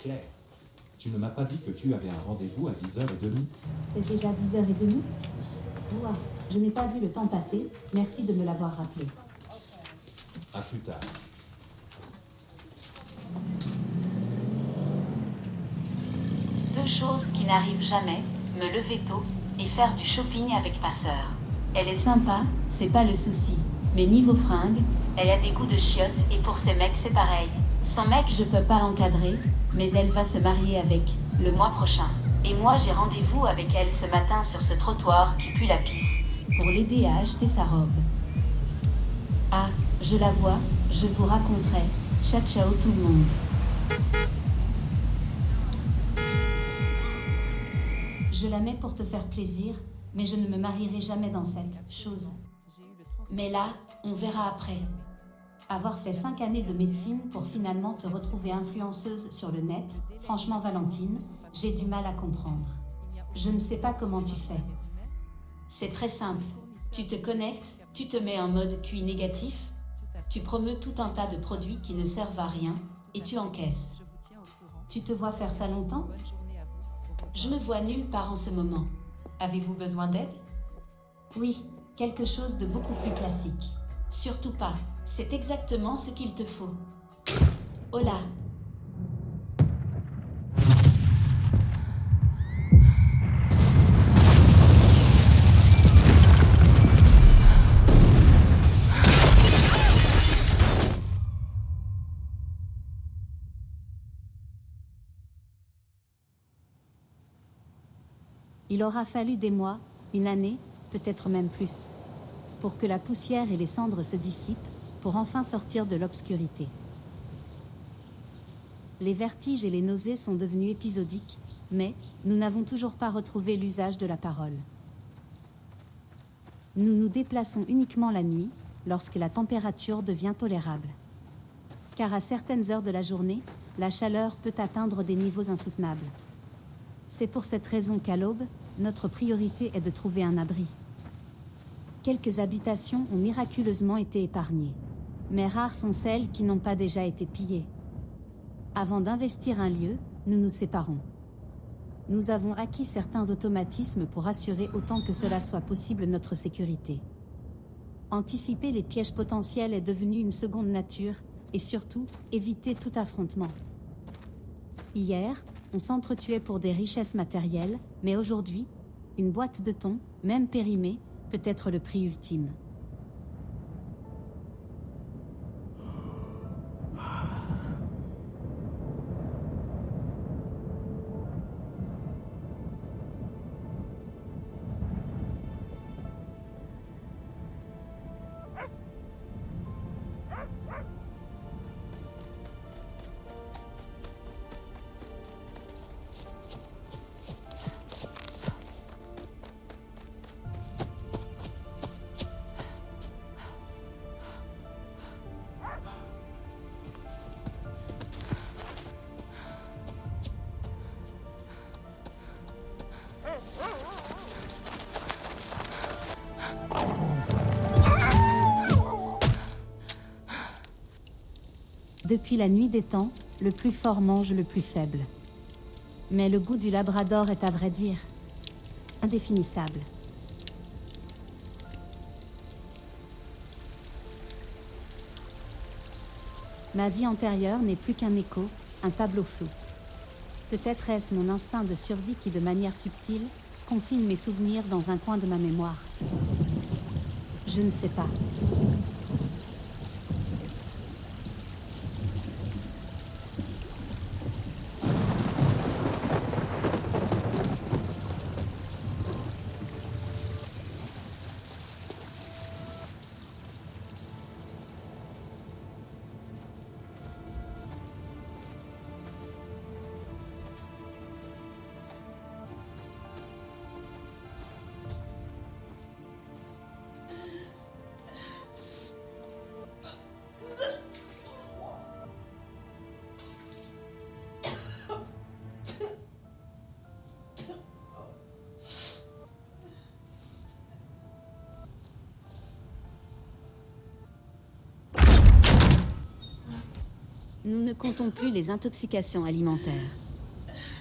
Claire, tu ne m'as pas dit que tu avais un rendez-vous à 10h30? C'est déjà 10h30. Ouah, je n'ai pas vu le temps passer. Merci de me l'avoir rappelé. À plus tard. Deux choses qui n'arrivent jamais, me lever tôt et faire du shopping avec ma sœur. Elle est sympa, c'est pas le souci. Mais niveau fringues, elle a des goûts de chiottes et pour ses mecs c'est pareil. Son mec je peux pas l'encadrer, mais elle va se marier avec, le mois prochain. Et moi j'ai rendez-vous avec elle ce matin sur ce trottoir qui pue la pisse, pour l'aider à acheter sa robe. Ah, je la vois, je vous raconterai. Ciao ciao tout le monde. Je la mets pour te faire plaisir, mais je ne me marierai jamais dans cette chose. Mais là, on verra après. Avoir fait 5 années de médecine pour finalement te retrouver influenceuse sur le net, franchement Valentine, j'ai du mal à comprendre. Je ne sais pas comment tu fais. C'est très simple. Tu te connectes, tu te mets en mode QI négatif, tu promeus tout un tas de produits qui ne servent à rien, et tu encaisses. Tu te vois faire ça longtemps ? Je me vois nulle part en ce moment. Avez-vous besoin d'aide ? Oui, quelque chose de beaucoup plus classique. Surtout pas, c'est exactement ce qu'il te faut. Oh là ! Il aura fallu des mois, une année, peut-être même plus, pour que la poussière et les cendres se dissipent, pour enfin sortir de l'obscurité. Les vertiges et les nausées sont devenus épisodiques, mais nous n'avons toujours pas retrouvé l'usage de la parole. Nous nous déplaçons uniquement la nuit, lorsque la température devient tolérable. Car à certaines heures de la journée, la chaleur peut atteindre des niveaux insoutenables. C'est pour cette raison qu'à l'aube, notre priorité est de trouver un abri. Quelques habitations ont miraculeusement été épargnées. Mais rares sont celles qui n'ont pas déjà été pillées. Avant d'investir un lieu, nous nous séparons. Nous avons acquis certains automatismes pour assurer autant que cela soit possible notre sécurité. Anticiper les pièges potentiels est devenu une seconde nature, et surtout, éviter tout affrontement. Hier, on s'entretuait pour des richesses matérielles, mais aujourd'hui, une boîte de thon, même périmée, peut être le prix ultime. Depuis la nuit des temps, le plus fort mange le plus faible. Mais le goût du labrador est à vrai dire indéfinissable. Ma vie antérieure n'est plus qu'un écho, un tableau flou. Peut-être est-ce mon instinct de survie qui, de manière subtile, confine mes souvenirs dans un coin de ma mémoire. Je ne sais pas. Nous ne comptons plus les intoxications alimentaires.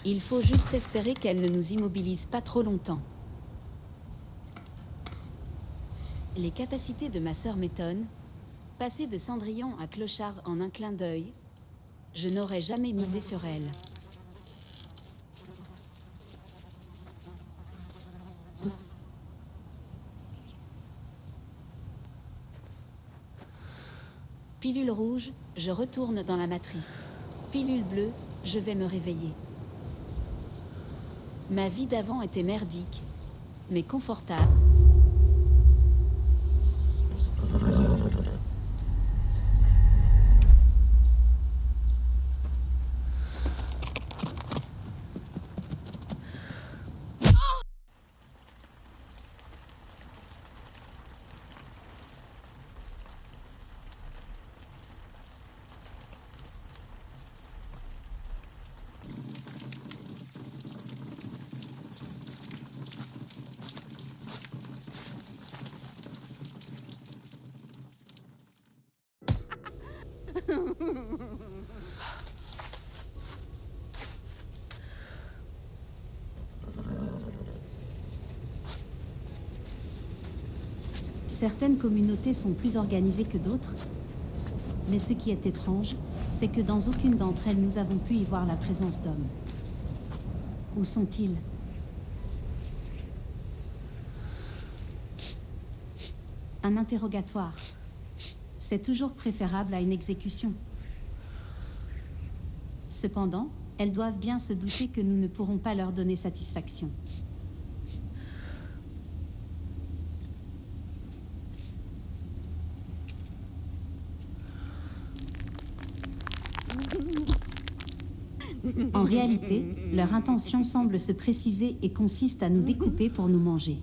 Il faut juste espérer qu'elles ne nous immobilisent pas trop longtemps. Les capacités de ma sœur m'étonnent. Passer de Cendrillon à Clochard en un clin d'œil, je n'aurais jamais misé sur elle. Pilule rouge, je retourne dans la matrice. Pilule bleue, je vais me réveiller. Ma vie d'avant était merdique, mais confortable. Certaines communautés sont plus organisées que d'autres, mais ce qui est étrange, c'est que dans aucune d'entre elles nous avons pu y voir la présence d'hommes. Où sont-ils? Un interrogatoire. C'est toujours préférable à une exécution. Cependant, elles doivent bien se douter que nous ne pourrons pas leur donner satisfaction. En réalité, leur intention semble se préciser et consiste à nous découper pour nous manger.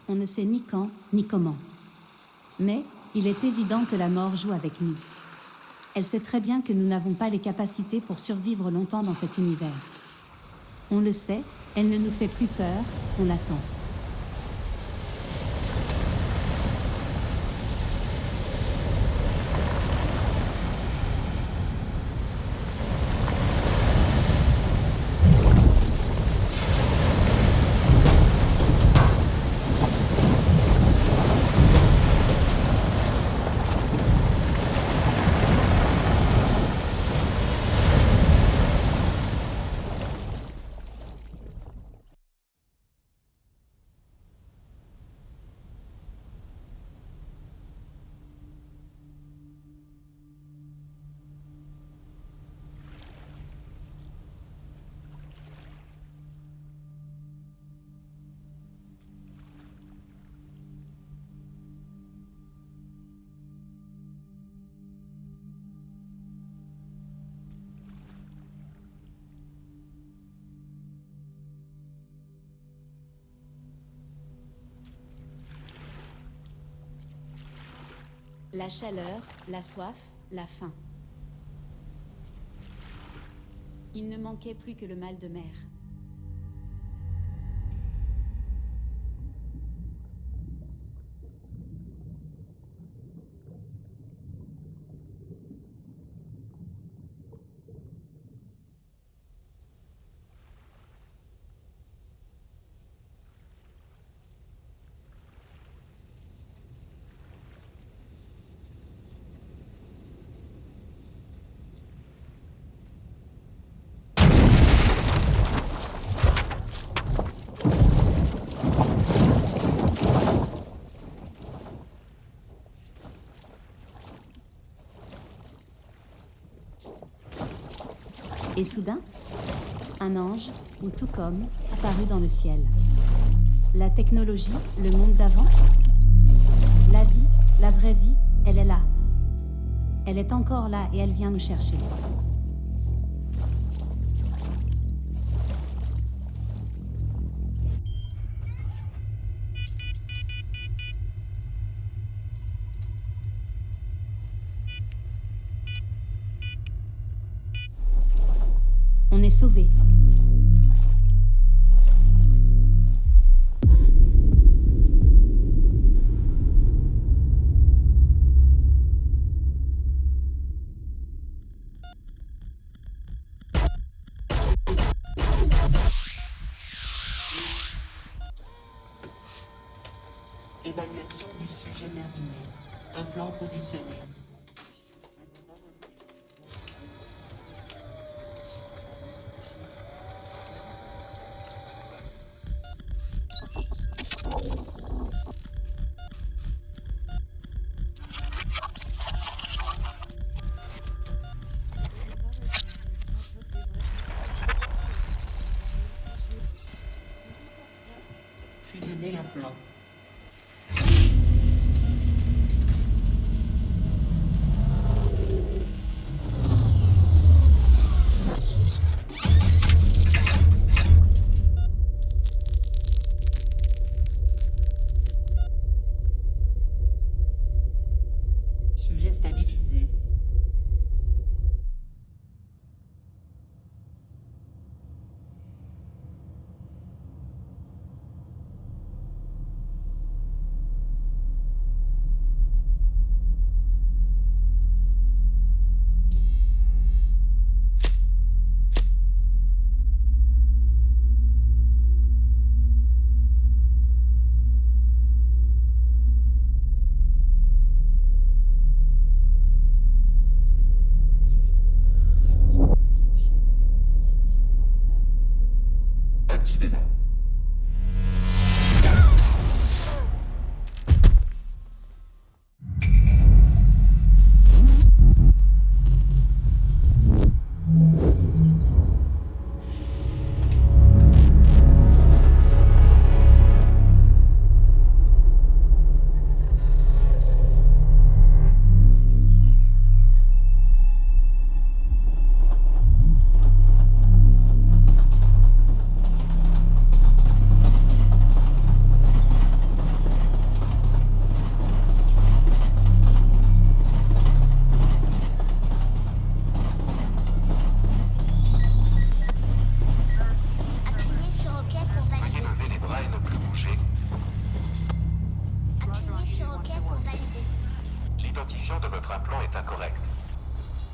On ne sait ni quand, ni comment. Mais il est évident que la mort joue avec nous. Elle sait très bien que nous n'avons pas les capacités pour survivre longtemps dans cet univers. On le sait, elle ne nous fait plus peur, on l'attend. La chaleur, la soif, la faim. Il ne manquait plus que le mal de mer. Et soudain, un ange, ou tout comme, apparut dans le ciel. La technologie, le monde d'avant, la vie, la vraie vie, elle est là. Elle est encore là et elle vient nous chercher. On est sauvés. Évaluation du sujet terminée. Un plan positionné. Fusionner un plan. Sujet stabilisé. Activez-la. Appuyez sur OK pour Veuillez valider. lever les bras et ne plus bouger. Appuyez sur OK pour valider. L'identifiant de votre implant est incorrect.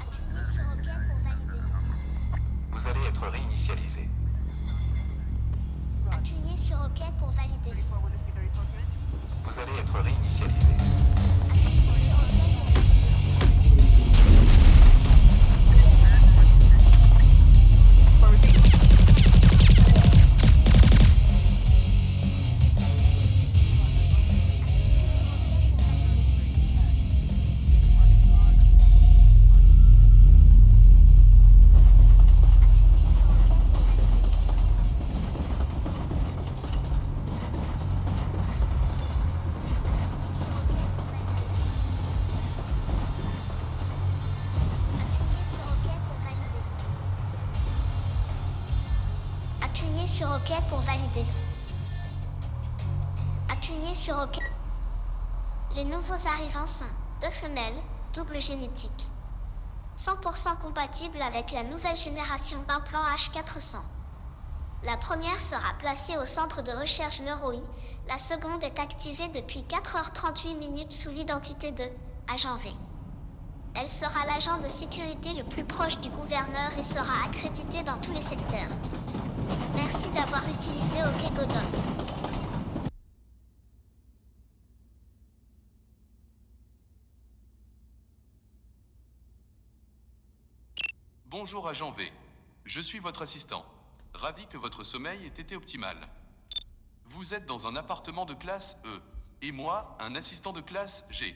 Appuyez sur OK pour valider. Vous allez être réinitialisé. Appuyez sur OK pour valider. Vous allez être réinitialisé. Appuyez sur OK pour valider. Appuyez sur OK pour valider. Appuyez sur OK. Les nouveaux arrivants sont 2 femelles, double génétique. 100% compatible avec la nouvelle génération d'implants H400. La première sera placée au centre de recherche NeuroI, la seconde est activée depuis 4h38 sous l'identité de Agent V. Elle sera l'agent de sécurité le plus proche du gouverneur et sera accréditée dans tous les secteurs. Merci d'avoir utilisé OK Godot. Bonjour agent V, je suis votre assistant. Ravi que votre sommeil ait été optimal. Vous êtes dans un appartement de classe E, et moi, un assistant de classe G.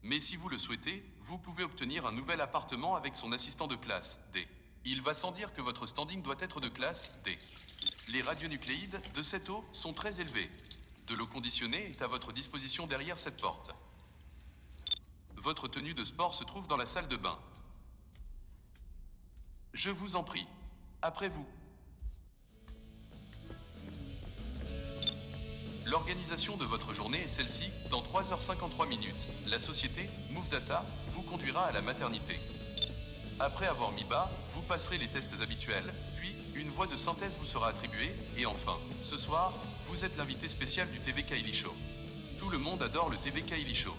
Mais si vous le souhaitez, vous pouvez obtenir un nouvel appartement avec son assistant de classe D. Il va sans dire que votre standing doit être de classe D. Les radionucléides de cette eau sont très élevés. De l'eau conditionnée est à votre disposition derrière cette porte. Votre tenue de sport se trouve dans la salle de bain. Je vous en prie. Après vous. L'organisation de votre journée est celle-ci. Dans 3h53, la société Move Data vous conduira à la maternité. Après avoir mis bas, vous passerez les tests habituels, puis une voix de synthèse vous sera attribuée, et enfin, ce soir, vous êtes l'invité spécial du TV Kylie Show. Tout le monde adore le TV Kylie Show.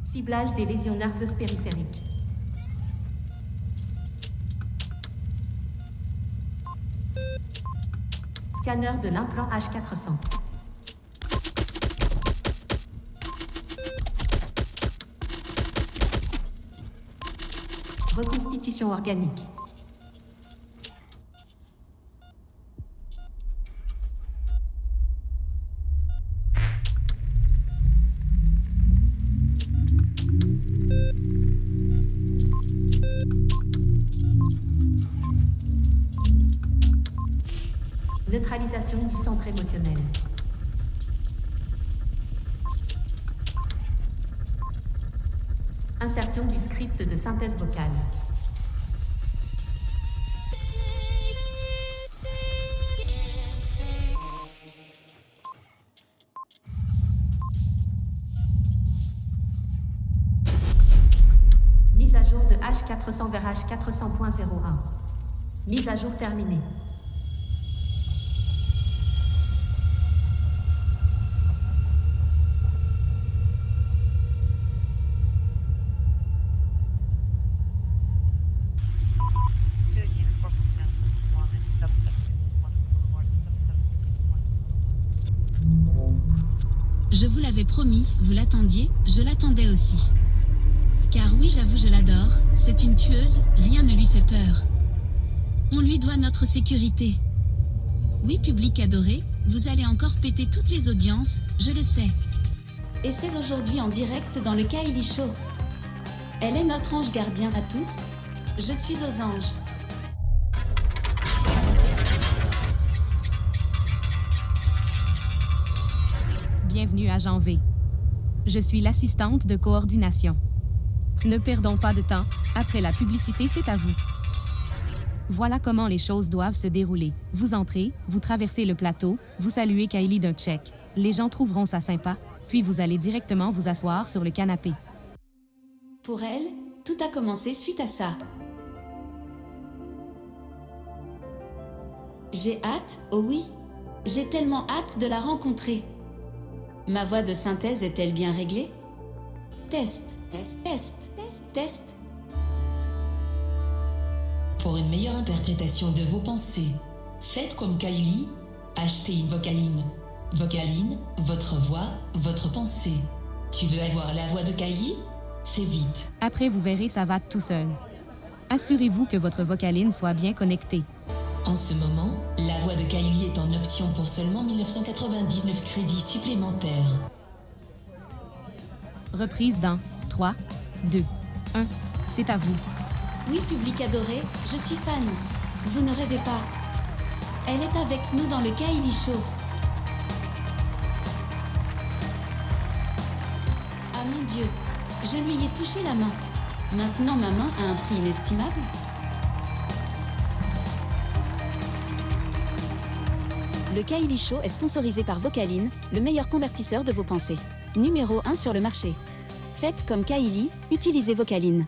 Ciblage des lésions nerveuses périphériques. Scanner de l'implant H400. Reconstitution organique. Neutralisation du centre émotionnel. Insertion du script de synthèse vocale. Mise à jour de H400 vers H400.01. Mise à jour terminée. Union for Women, Woman, Substance. Je vous l'avais promis, vous l'attendiez, je l'attendais aussi. Car oui, j'avoue, je l'adore, c'est une tueuse, rien ne lui fait peur. On lui doit notre sécurité. Oui, public adoré, vous allez encore péter toutes les audiences, je le sais. Et c'est d'aujourd'hui en direct dans le Kylie Show. Elle est notre ange gardien à tous. Je suis aux anges. Bienvenue à Jean V. Je suis l'assistante de coordination. Ne perdons pas de temps, après la publicité, c'est à vous. Voilà comment les choses doivent se dérouler. Vous entrez, vous traversez le plateau, vous saluez Kylie d'un check. Les gens trouveront ça sympa, puis vous allez directement vous asseoir sur le canapé. Pour elle, tout a commencé suite à ça. J'ai hâte, oh oui, j'ai tellement hâte de la rencontrer. Ma voix de synthèse est-elle bien réglée? Test, test, test, test. Pour une meilleure interprétation de vos pensées, faites comme Kylie, achetez une Vocaline. Vocaline, votre voix, votre pensée. Tu veux avoir la voix de Kylie? Fais vite. Après, vous verrez, ça va tout seul. Assurez-vous que votre Vocaline soit bien connectée. En ce moment, la voix de Kylie est en option pour seulement 1999 crédits supplémentaires. Reprise dans 3, 2, 1. C'est à vous. Oui, public adoré, je suis fan. Vous ne rêvez pas. Elle est avec nous dans le Kylie Show. Ah mon Dieu, je lui ai touché la main. Maintenant, ma main a un prix inestimable. Le Kylie Show est sponsorisé par Vocaline, le meilleur convertisseur de vos pensées. Numéro 1 sur le marché. Faites comme Kylie, utilisez Vocaline.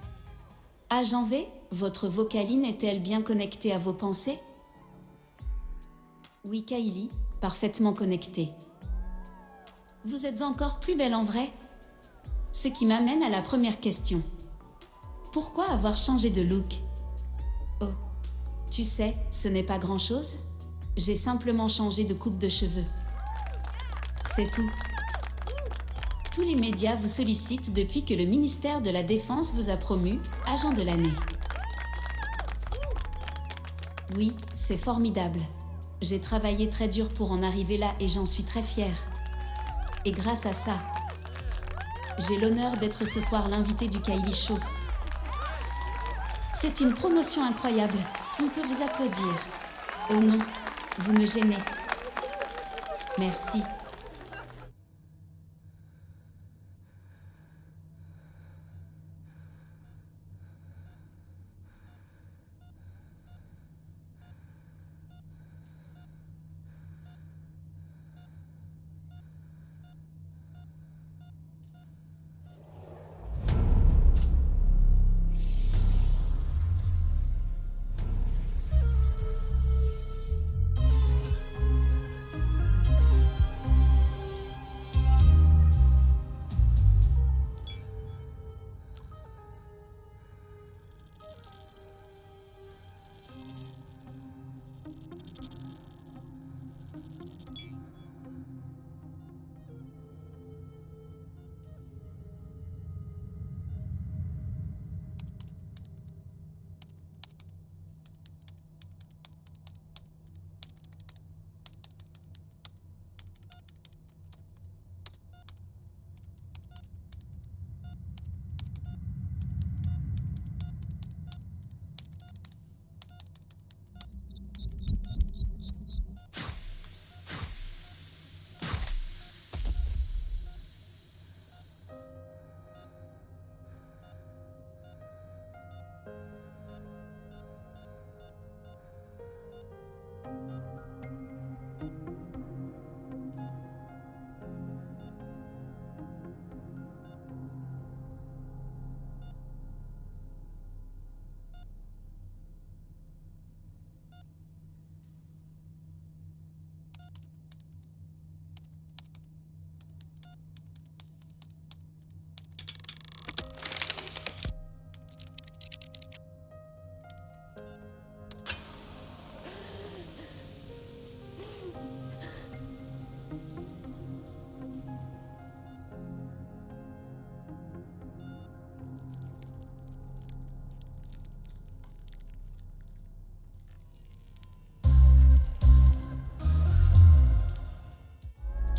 Ah Jean V, votre Vocaline est-elle bien connectée à vos pensées? Oui Kylie, parfaitement connectée. Vous êtes encore plus belle en vrai? Ce qui m'amène à la première question. Pourquoi avoir changé de look? Oh, tu sais, ce n'est pas grand-chose. J'ai simplement changé de coupe de cheveux. C'est tout. Tous les médias vous sollicitent depuis que le ministère de la Défense vous a promu agent de l'année. Oui, c'est formidable. J'ai travaillé très dur pour en arriver là et j'en suis très fière. Et grâce à ça, j'ai l'honneur d'être ce soir l'invité du Kylie Show. C'est une promotion incroyable. On peut vous applaudir. Oh non, vous me gênez. Merci.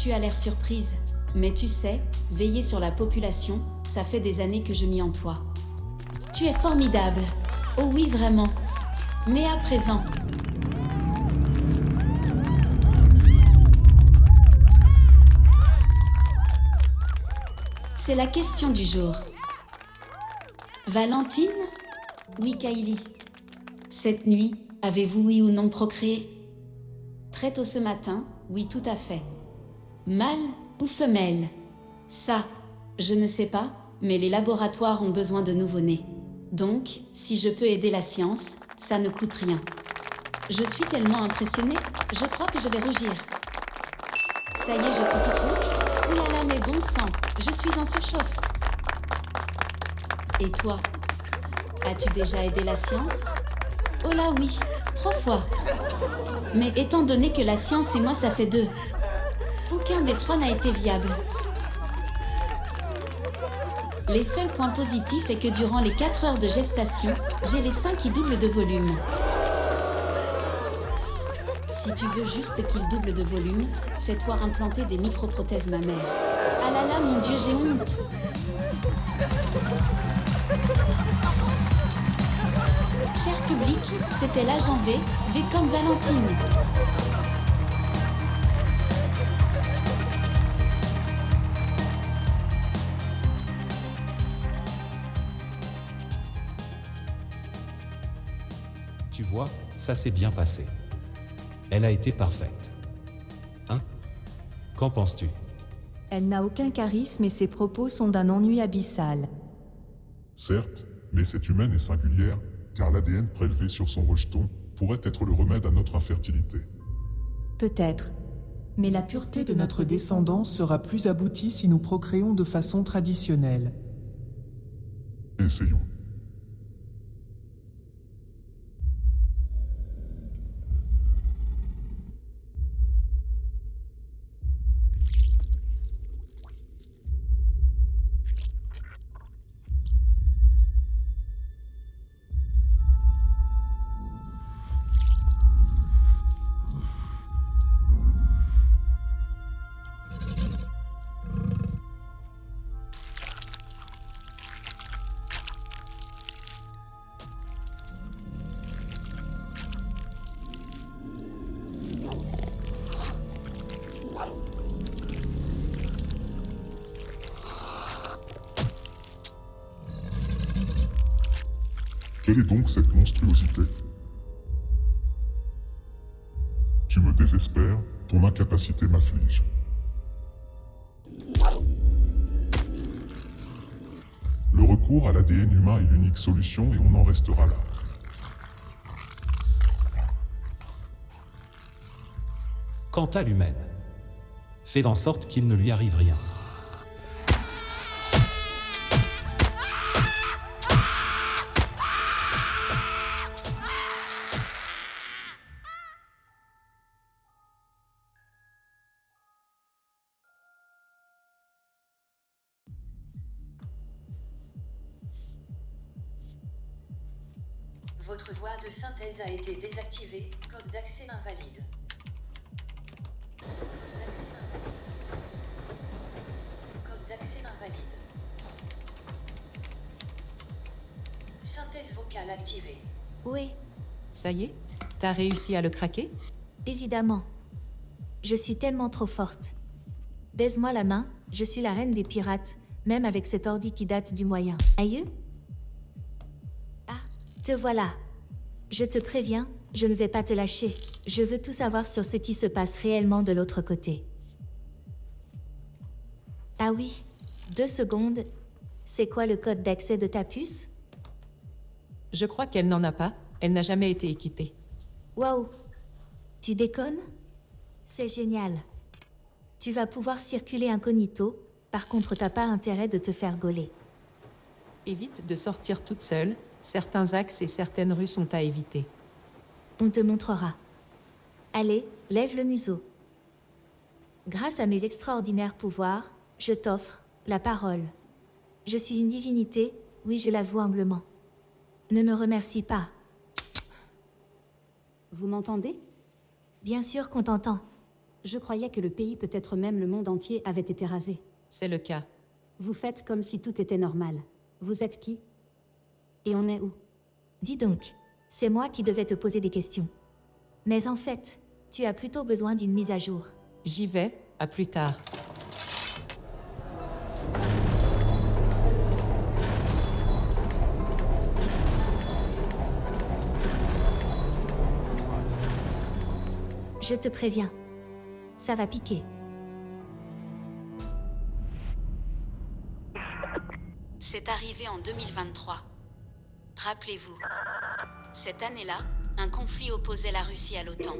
Tu as l'air surprise. Mais tu sais, veiller sur la population, ça fait des années que je m'y emploie. Tu es formidable. Oh oui, vraiment. Mais à présent... C'est la question du jour. Valentine? Oui, Kylie. Cette nuit, avez-vous oui ou non procréé? Très tôt ce matin, oui, tout à fait. Mâle ou femelle? Ça, je ne sais pas, mais les laboratoires ont besoin de nouveau-nés. Donc, si je peux aider la science, ça ne coûte rien. Je suis tellement impressionnée, je crois que je vais rougir. Ça y est, je suis toute rouge? Ouh là là, mais bon sang, je suis en surchauffe. Et toi? As-tu déjà aidé la science? Oh là oui, 3 fois. Mais étant donné que la science et moi ça fait 2, aucun des 3 n'a été viable. Les seuls points positifs est que durant les 4 heures de gestation, j'ai les seins qui doublent de volume. Si tu veux juste qu'ils doublent de volume, fais-toi implanter des microprothèses mammaires. Ah là là, mon Dieu, j'ai honte. Cher public, c'était l'agent V comme Valentine. Tu vois, ça s'est bien passé. Elle a été parfaite. Hein? Qu'en penses-tu? Elle n'a aucun charisme et ses propos sont d'un ennui abyssal. Certes, mais cette humaine est singulière, car l'ADN prélevé sur son rejeton pourrait être le remède à notre infertilité. Peut-être. Mais la pureté de notre descendance sera plus aboutie si nous procréons de façon traditionnelle. Essayons. Quelle est donc cette monstruosité? Tu me désespères, ton incapacité m'afflige. Le recours à l'ADN humain est l'unique solution et on en restera là. Quant à l'humaine, fais en sorte qu'il ne lui arrive rien. Votre voie de synthèse a été désactivée. Code d'accès invalide. Code d'accès invalide. Synthèse vocale activée. Oui. Ça y est? T'as réussi à le craquer? Évidemment. Je suis tellement trop forte. Baise-moi la main, je suis la reine des pirates, même avec cet ordi qui date du moyen. Aïe? Ah, te voilà. Je te préviens, je ne vais pas te lâcher. Je veux tout savoir sur ce qui se passe réellement de l'autre côté. Ah oui, 2 secondes. C'est quoi le code d'accès de ta puce? Je crois qu'elle n'en a pas. Elle n'a jamais été équipée. Waouh! Tu déconnes? C'est génial. Tu vas pouvoir circuler incognito, par contre t'as pas intérêt de te faire gauler. Évite de sortir toute seule, certains axes et certaines rues sont à éviter. On te montrera. Allez, lève le museau. Grâce à mes extraordinaires pouvoirs, je t'offre la parole. Je suis une divinité, oui je l'avoue humblement. Ne me remercie pas. Vous m'entendez? Bien sûr qu'on t'entend. Je croyais que le pays, peut-être même le monde entier, avait été rasé. C'est le cas. Vous faites comme si tout était normal. Vous êtes qui? Et on est où? Dis donc, c'est moi qui devais te poser des questions. Mais en fait, tu as plutôt besoin d'une mise à jour. J'y vais, à plus tard. Je te préviens, ça va piquer. C'est arrivé en 2023. Rappelez-vous, cette année-là, un conflit opposait la Russie à l'OTAN.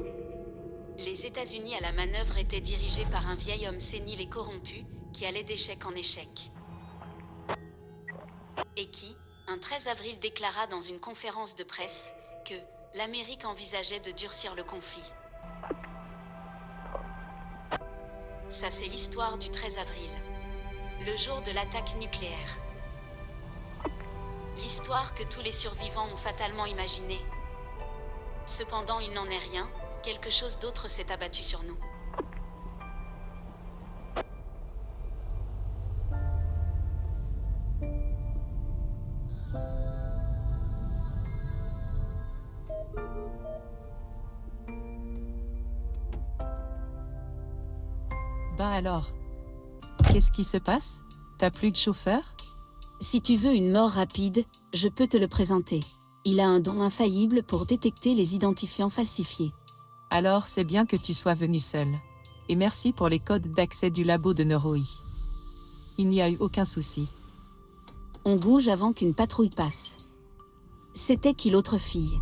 Les États-Unis à la manœuvre étaient dirigés par un vieil homme sénile et corrompu qui allait d'échec en échec. Et qui, un 13 avril, déclara dans une conférence de presse que l'Amérique envisageait de durcir le conflit. Ça, c'est l'histoire du 13 avril, le jour de l'attaque nucléaire. L'histoire que tous les survivants ont fatalement imaginée. Cependant, il n'en est rien, quelque chose d'autre s'est abattu sur nous. Bah alors, qu'est-ce qui se passe? T'as plus de chauffeur? Si tu veux une mort rapide, je peux te le présenter. Il a un don infaillible pour détecter les identifiants falsifiés. Alors c'est bien que tu sois venu seul. Et merci pour les codes d'accès du labo de Neuroi. Il n'y a eu aucun souci. On bouge avant qu'une patrouille passe. C'était qui l'autre fille?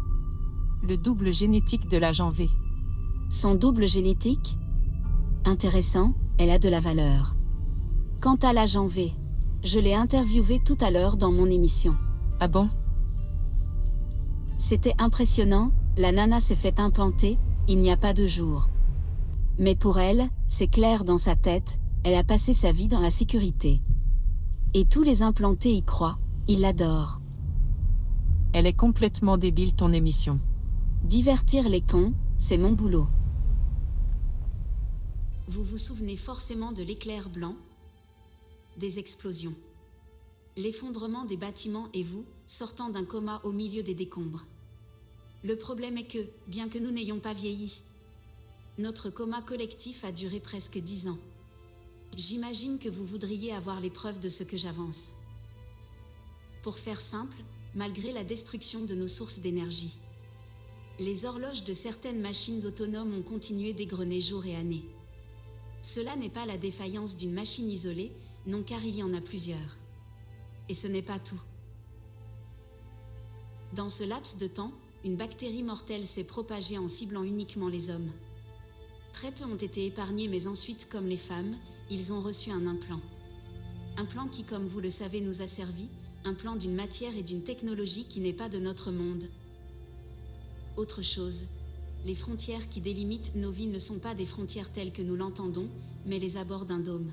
Le double génétique de l'agent V. Son double génétique? Intéressant, elle a de la valeur. Quant à l'agent V, je l'ai interviewé tout à l'heure dans mon émission. Ah bon? C'était impressionnant, la nana s'est fait implanter, il n'y a pas 2 jours. Mais pour elle, c'est clair dans sa tête, elle a passé sa vie dans la sécurité. Et tous les implantés y croient, ils l'adorent. Elle est complètement débile ton émission. Divertir les cons, c'est mon boulot. Vous vous souvenez forcément de l'éclair blanc? Des explosions. L'effondrement des bâtiments et vous, sortant d'un coma au milieu des décombres. Le problème est que, bien que nous n'ayons pas vieilli, notre coma collectif a duré presque 10 ans. J'imagine que vous voudriez avoir les preuves de ce que j'avance. Pour faire simple, malgré la destruction de nos sources d'énergie, les horloges de certaines machines autonomes ont continué d'égrener jour et année. Cela n'est pas la défaillance d'une machine isolée, non, car il y en a plusieurs. Et ce n'est pas tout. Dans ce laps de temps, une bactérie mortelle s'est propagée en ciblant uniquement les hommes. Très peu ont été épargnés, mais ensuite, comme les femmes, ils ont reçu un implant. Un plan qui, comme vous le savez, nous a servi, un plan d'une matière et d'une technologie qui n'est pas de notre monde. Autre chose, les frontières qui délimitent nos vies ne sont pas des frontières telles que nous l'entendons, mais les abords d'un dôme.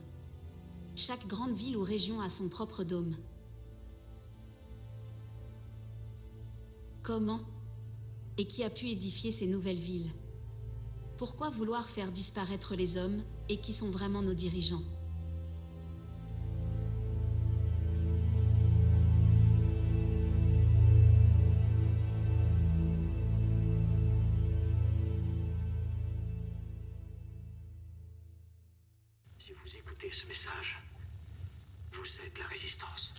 Chaque grande ville ou région a son propre dôme. Comment? Et qui a pu édifier ces nouvelles villes? Pourquoi vouloir faire disparaître les hommes, et qui sont vraiment nos dirigeants? Si vous écoutez ce message, vous êtes la résistance.